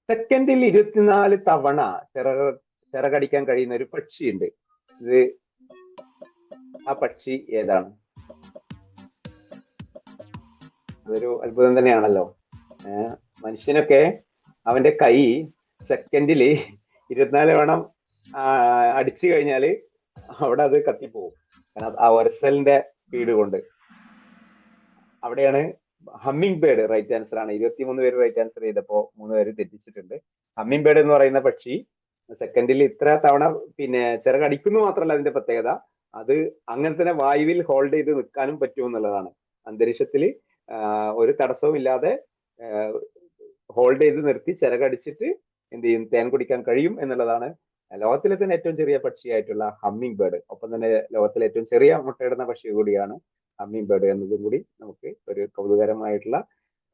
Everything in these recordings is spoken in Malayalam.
സെക്കൻഡിൽ 24 തവണ ചിറകടിക്കാൻ കഴിയുന്ന ഒരു പക്ഷിയുണ്ട്. ഇത് ആ പക്ഷി ഏതാണ്? അതൊരു അത്ഭുതം തന്നെയാണല്ലോ. മനുഷ്യനൊക്കെ അവന്റെ കൈ സെക്കൻഡില് 24 തവണ അടിച്ചു കഴിഞ്ഞാല് അവിടെ അത് കത്തിപ്പോവും. കാരണം ആ ഒരസലിന്റെ സ്പീഡ് കൊണ്ട്. അവിടെയാണ് ഹമ്മിങ് ബേർഡ് റൈറ്റ് ആൻസർ ആണ്. 23 പേര് റൈറ്റ് ആൻസർ ചെയ്തപ്പോ 3 പേര് തെറ്റിച്ചിട്ടുണ്ട്. ഹമ്മിങ് ബേർഡ് എന്ന് പറയുന്ന പക്ഷി സെക്കൻഡിൽ ഇത്ര തവണ ചിറകടിക്കുന്നു മാത്രമല്ല അതിന്റെ പ്രത്യേകത, അത് അങ്ങനെ തന്നെ വായുവിൽ ഹോൾഡ് ചെയ്ത് നിൽക്കാനും പറ്റും എന്നുള്ളതാണ്. അന്തരീക്ഷത്തിൽ ഒരു തടസ്സവും ഇല്ലാതെ ഹോൾഡ് ചെയ്ത് നിർത്തി ചിറകടിച്ചിട്ട് എന്ത് ചെയ്യും, തേൻ കുടിക്കാൻ കഴിയും എന്നുള്ളതാണ് ലോകത്തിലെ തന്നെ ഏറ്റവും ചെറിയ പക്ഷിയായിട്ടുള്ള ഹമ്മിങ് ബേർഡ്. ഒപ്പം തന്നെ ലോകത്തിലെ ഏറ്റവും ചെറിയ മുട്ടയിടുന്ന പക്ഷി കൂടിയാണ് ഹമ്മിങ് ബേർഡ് എന്നതും കൂടി നമുക്ക് ഒരു കൗതുകരമായിട്ടുള്ള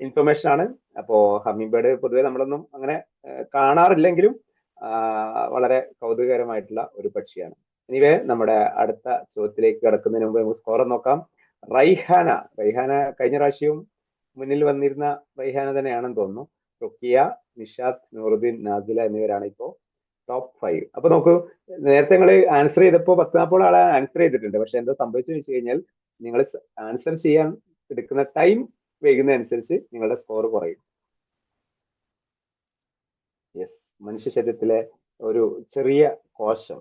ഇൻഫർമേഷൻ ആണ്. അപ്പോ ഹമ്മിങ് ബേർഡ് പൊതുവെ നമ്മളൊന്നും അങ്ങനെ കാണാറില്ലെങ്കിലും വളരെ കൗതുകകരമായിട്ടുള്ള ഒരു പക്ഷിയാണ്. ഇനിവേ നമ്മുടെ അടുത്ത ചോദ്യത്തിലേക്ക് കടക്കുന്നതിന് മുമ്പ് നമുക്ക് സ്കോർ നോക്കാം. റൈഹാന കഴിഞ്ഞ പ്രാവശ്യവും മുന്നിൽ വന്നിരുന്ന റൈഹാന തന്നെയാണെന്ന് തോന്നുന്നു. റുക്കിയ, നിഷാദ്, നൂറുദ്ദീൻ, നാസില എന്നിവരാണ് ഇപ്പോ ടോപ്പ് 5. അപ്പൊ നോക്കൂ, നേരത്തെ നിങ്ങൾ ആൻസർ ചെയ്തപ്പോ 10-40 ആളെ ആൻസർ ചെയ്തിട്ടുണ്ട്. പക്ഷെ എന്താ സംഭവിച്ചെന്ന് വെച്ച് കഴിഞ്ഞാൽ നിങ്ങൾ ആൻസർ ചെയ്യാൻ എടുക്കുന്ന ടൈം വൈകുന്നതനുസരിച്ച് നിങ്ങളുടെ സ്കോർ കുറയും. യെസ്, മനുഷ്യ ശരീരത്തിലെ ഒരു ചെറിയ കോശം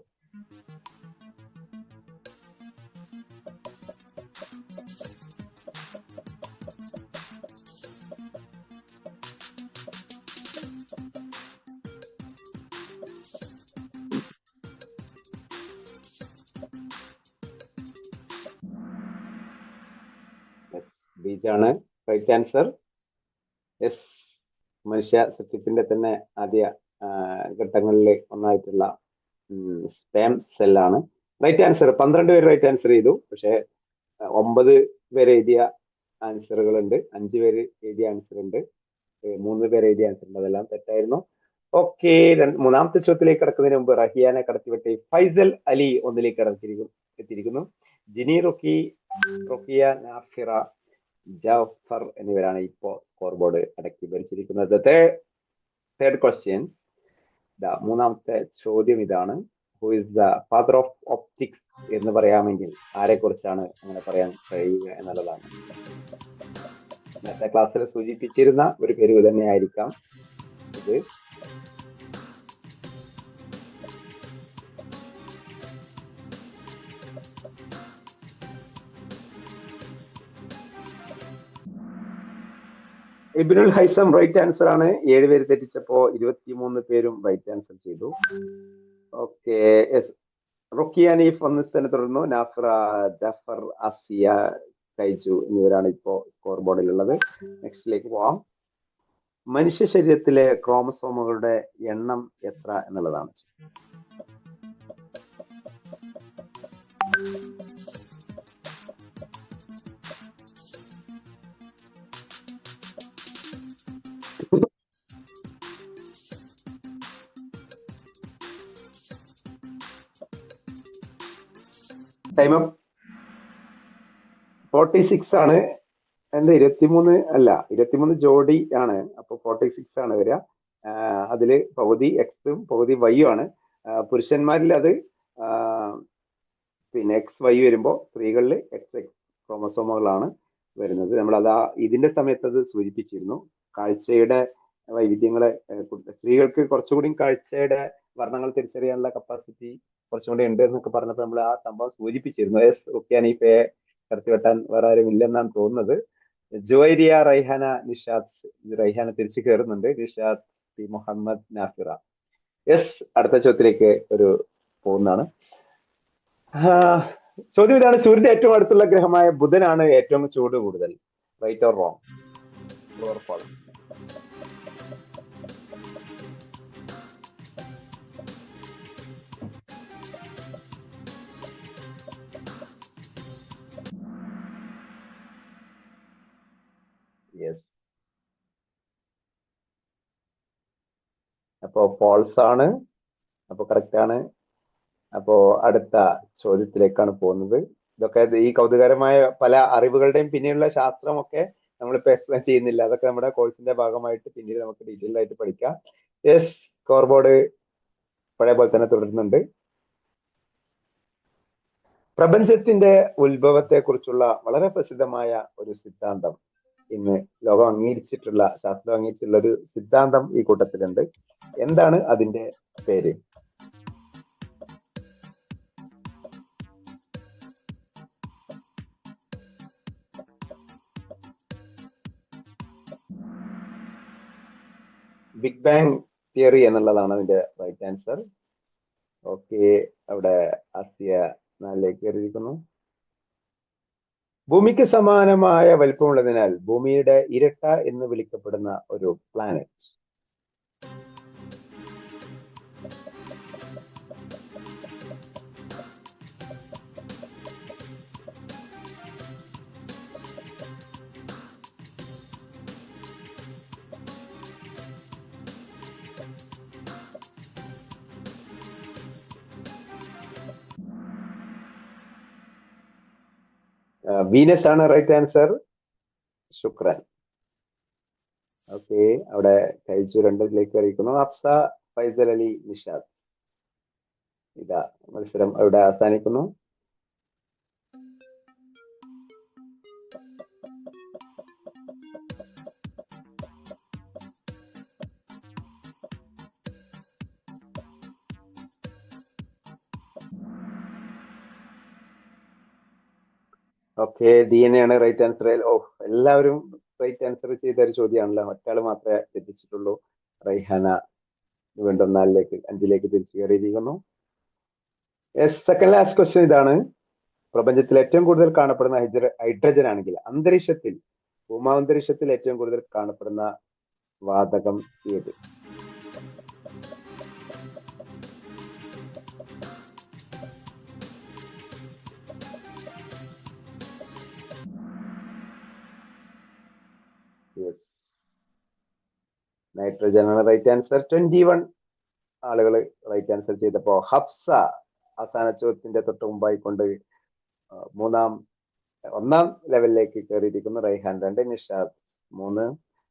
ബീജാണ് റൈറ്റ് ആൻസർ. യെസ്, മനുഷ്യ സസ്യത്തിന്റെ തന്നെ ആദ്യ ഘട്ടങ്ങളിൽ ഒന്നായിട്ടുള്ള സ്പേം സെല്ലാണ്. റൈറ്റ് ആൻസർ 12 പേര് റൈറ്റ് ആൻസർ ചെയ്തു. പക്ഷെ 9 പേര് എഴുതിയ ആൻസറുകൾ ഉണ്ട്, 5 പേര് എഴുതിയ ആൻസർ ഉണ്ട്, 3 പേര് എഴുതിയ ആൻസർ ഉണ്ട്. അതെല്ലാം തെറ്റായിരുന്നു. ഓക്കെ, മൂന്നാമത്തെ ചോദ്യത്തിലേക്ക് കടക്കുന്നതിന് മുമ്പ് റഹിയാനെ കടത്തിവിട്ട് ഫൈസൽ അലി ഒന്നിലേക്ക് എത്തിയിരിക്കുന്നു. ജിനി, റുക്കിയ, നാഫിറ, ജാഫർ എന്നിവരാണ് ഇപ്പോ സ്കോർ ബോർഡ് അടക്കി ഭരിച്ചിരിക്കുന്നത്. Third questions. മൂന്നാമത്തെ ചോദ്യം ഇതാണ്. Who is the father of optics എന്ന് പറയാമെങ്കിൽ ആരെ കുറിച്ചാണ് അങ്ങനെ പറയാൻ കഴിയുക എന്നുള്ളതാണ്. നേരത്തെ ക്ലാസ്സിൽ സൂചിപ്പിച്ചിരുന്ന ഒരു പേര് തന്നെ ആയിരിക്കാം ഇത്. ഇബ്നുൽ ഹൈസം റൈറ്റ് ആൻസർ ആണ്. 7 പേര് തെറ്റിച്ചപ്പോ 23 പേരും റൈറ്റ് ആൻസർ ചെയ്തു. ഓക്കെ, റുക്കിയ, നീഫ് ഒന്ന് തന്നെ തുടർന്നു. നാഫ്ര, ജാഫർ, ആസിയ, കൈജു എന്നിവരാണ് ഇപ്പോ സ്കോർ ബോർഡിലുള്ളത്. നെക്സ്റ്റിലേക്ക് പോവാം. മനുഷ്യ ശരീരത്തിലെ ക്രോമസോമുകളുടെ എണ്ണം എത്ര എന്നുള്ളതാണ്. ടൈം 46 ആണ്. എന്താ 23 അല്ല, 23 ജോഡി ആണ്. അപ്പൊ 46 ആണ് വരിക. അതില് പകുതി എക്സും പകുതി വൈയും ആണ്. പുരുഷന്മാരിൽ അത് പിന്നെ എക്സ് വൈ വരുമ്പോ സ്ത്രീകളിൽ എക്സ് എക്സ് ക്രോമസോമുകളാണ് വരുന്നത്. നമ്മൾ അതാ ഇതിന്റെ സമയത്ത് അത് സൂചിപ്പിച്ചിരുന്നു. കാഴ്ചയുടെ വൈവിധ്യങ്ങളെ, സ്ത്രീകൾക്ക് കുറച്ചുകൂടി കാഴ്ചയുടെ വർണ്ണങ്ങൾ തിരിച്ചറിയാനുള്ള കപ്പാസിറ്റി കുറച്ചുകൂടി ഉണ്ട് എന്നൊക്കെ പറഞ്ഞപ്പോൾ നമ്മൾ ആ സംഭവം സൂചിപ്പിച്ചിരുന്നു. എസ്, റുക്കിയാനിഫയെ കടത്തിവെട്ടാൻ വേറെ ആരും ഇല്ലെന്നാണ് തോന്നുന്നത്. ജുവൈരിയ, റൈഹാന, നിഷാദ്. റൈഹാന തിരിച്ചു കയറുന്നുണ്ട്. നിഷാദ്, പി മുഹമ്മദ്, നാഫിറ. യെസ്, അടുത്ത ചോദ്യത്തിലേക്ക് ഒരു പോകുന്നതാണ്. ചോദ്യം ഇതാണ്. സൂര്യന്റെ ഏറ്റവും അടുത്തുള്ള ഗ്രഹമായ ബുധനാണ് ഏറ്റവും ചൂട് കൂടുതൽ. Right or wrong? True or false? Yes, അപ്പോ ഫാൾസ് ആണ്. അപ്പൊ കറക്റ്റ് ആണ്. അപ്പോ അടുത്ത ചോദ്യത്തിലേക്കാണ് പോകുന്നത്. ഇതൊക്കെ ഈ കൗതുകരമായ പല അറിവുകളുടെയും പിന്നെയുള്ള ശാസ്ത്രമൊക്കെ നമ്മളിപ്പോ എക്സ്പ്ലെയിൻ ചെയ്യുന്നില്ല. അതൊക്കെ നമ്മുടെ കോഴ്സിന്റെ ഭാഗമായിട്ട് പിന്നീട് നമുക്ക് ഡീറ്റെയിൽ ആയിട്ട് പഠിക്കാം. യെസ്, സ്കോർ ബോർഡ് പഴയ പോലെ തന്നെ തുടരുന്നുണ്ട്. പ്രപഞ്ചത്തിന്റെ ഉത്ഭവത്തെ കുറിച്ചുള്ള വളരെ പ്രസിദ്ധമായ ഒരു സിദ്ധാന്തം ഇന്ന് ലോകം അംഗീകരിച്ചിട്ടുള്ള, ശാസ്ത്രം അംഗീകരിച്ചിട്ടുള്ള ഒരു സിദ്ധാന്തം ഈ കൂട്ടത്തിലുണ്ട്. എന്താണ് അതിന്റെ പേര്? ബിഗ് ബാങ് തിയറി എന്നുള്ളതാണ് അതിന്റെ റൈറ്റ് ആൻസർ. ഓക്കെ, അവിടെ ആസിയ 4ലേക്ക് കയറിയിരിക്കുന്നു. ഭൂമിക്ക് സമാനമായ വലിപ്പമുള്ളതിനാൽ ഭൂമിയുടെ ഇരട്ട എന്ന് വിളിക്കപ്പെടുന്ന ഒരു പ്ലാനറ്റ്. വീനസ് ആണ് റൈറ്റ് ആൻസർ. ശുക്രൻ. ഓക്കെ, അവിടെ കഴിച്ചു 2ലേക്ക് അറിയിക്കുന്നു. ഹഫ്സ, ഫൈസൽ അലി, നിഷാദ്. ഇതാ മത്സരം അവിടെ അവസാനിക്കുന്നു. ഓക്കെ, ദീനയാണ് റൈറ്റ് ആൻസർ. എല്ലാവരും റൈറ്റ് ആൻസർ ചെയ്ത ഒരു ചോദ്യമാണല്ലോ. ഒറ്റാൾ മാത്രമേ തെറ്റിച്ചിട്ടുള്ളൂ. റൈഹാന വീണ്ടും 5ലേക്ക് തിരിച്ചു കയറിയിരിക്കുന്നു. സെക്കൻഡ് ലാസ്റ്റ് ക്വസ്റ്റ്യൻ ഇതാണ്. പ്രപഞ്ചത്തിൽ ഏറ്റവും കൂടുതൽ കാണപ്പെടുന്ന ഹൈഡ്രജൻ ആണെങ്കിൽ അന്തരീക്ഷത്തിൽ, ഭൂമാന്തരീക്ഷത്തിൽ ഏറ്റവും കൂടുതൽ കാണപ്പെടുന്ന വാതകം ഏത്? നൈട്രജൻ ആണ് റൈറ്റ് ആൻസർ. 21 ആളുകൾ റൈറ്റ് ആൻസർ ചെയ്തപ്പോ ഹഫ്സ അവസാന ചോദ്യത്തിന്റെ തൊട്ട് മുമ്പായിക്കൊണ്ട് ഒന്നാം ലെവലിലേക്ക് കയറിയിരിക്കുന്നു. റൈഹാൻ 2, നിഷാദ് 3,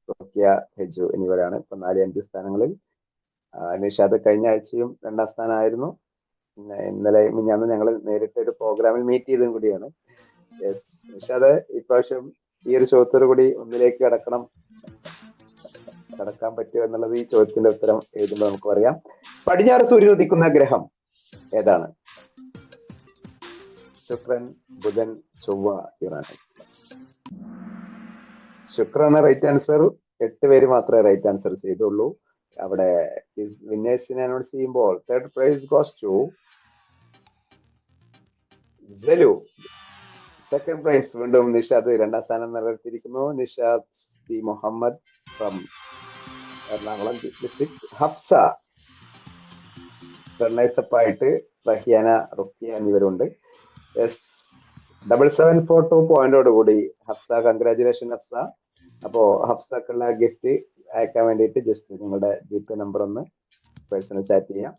റുഖിയ, ഹെജു എന്നിവരാണ് ഇപ്പൊ 4, 5 സ്ഥാനങ്ങളിൽ. നിഷാദ് കഴിഞ്ഞ ആഴ്ചയും 2ാം സ്ഥാനമായിരുന്നു. ഇന്നലെ മിഞ്ഞാന്ന് ഞങ്ങൾ നേരിട്ട് ഒരു പ്രോഗ്രാമിൽ മീറ്റ് ചെയ്തതും കൂടിയാണ്. യെസ്, നിഷാദ് ഇപ്രാവശ്യം ഈ ഒരു ചോദ്യത്തോടു കൂടി 1ലേക്ക് കടക്കാൻ പറ്റുമോ എന്നുള്ളത് ഈ ചോദ്യത്തിന്റെ ഉത്തരം എഴുതുമ്പോൾ നമുക്ക് പറയാം. പടിഞ്ഞാറ് സൂര്യൻ ഉദിക്കുന്ന ഗ്രഹം ഏതാണ്? ശുക്രൻ, ബുധൻ, ചൊവ്വ, യുറാനസ്. ശുക്രൻ റൈറ്റ് ആൻസർ. 8 പേര് മാത്രമേ റൈറ്റ് ആൻസർ ചെയ്തുള്ളൂ. അവിടെ വിന്നേഴ്സിനെ അനൗൺസ് ചെയ്യുമ്പോൾ third prize goes to Selu. Second prize വീണ്ടും നിഷാദ് 2ാം സ്ഥാനം നിലനിർത്തിയിരിക്കുന്നു. Nishad P Muhammad from Ernakulam district. Hafsa runners up ആയിട്ട് റഹിയാന, റുഖിയ എന്നിവരുണ്ട്. 7742 പോയിന്റോടുകൂടി ഹഫ്സ, കൺഗ്രാചുലേഷൻ ഹഫ്സ. അപ്പോ ഹഫ്സക്കുള്ള ഗിഫ്റ്റ് അയക്കാൻ വേണ്ടിയിട്ട് ജസ്റ്റ് നിങ്ങളുടെ GPay നമ്പർ ഒന്ന് പേഴ്സണൽ ചാറ്റ് ചെയ്യാം.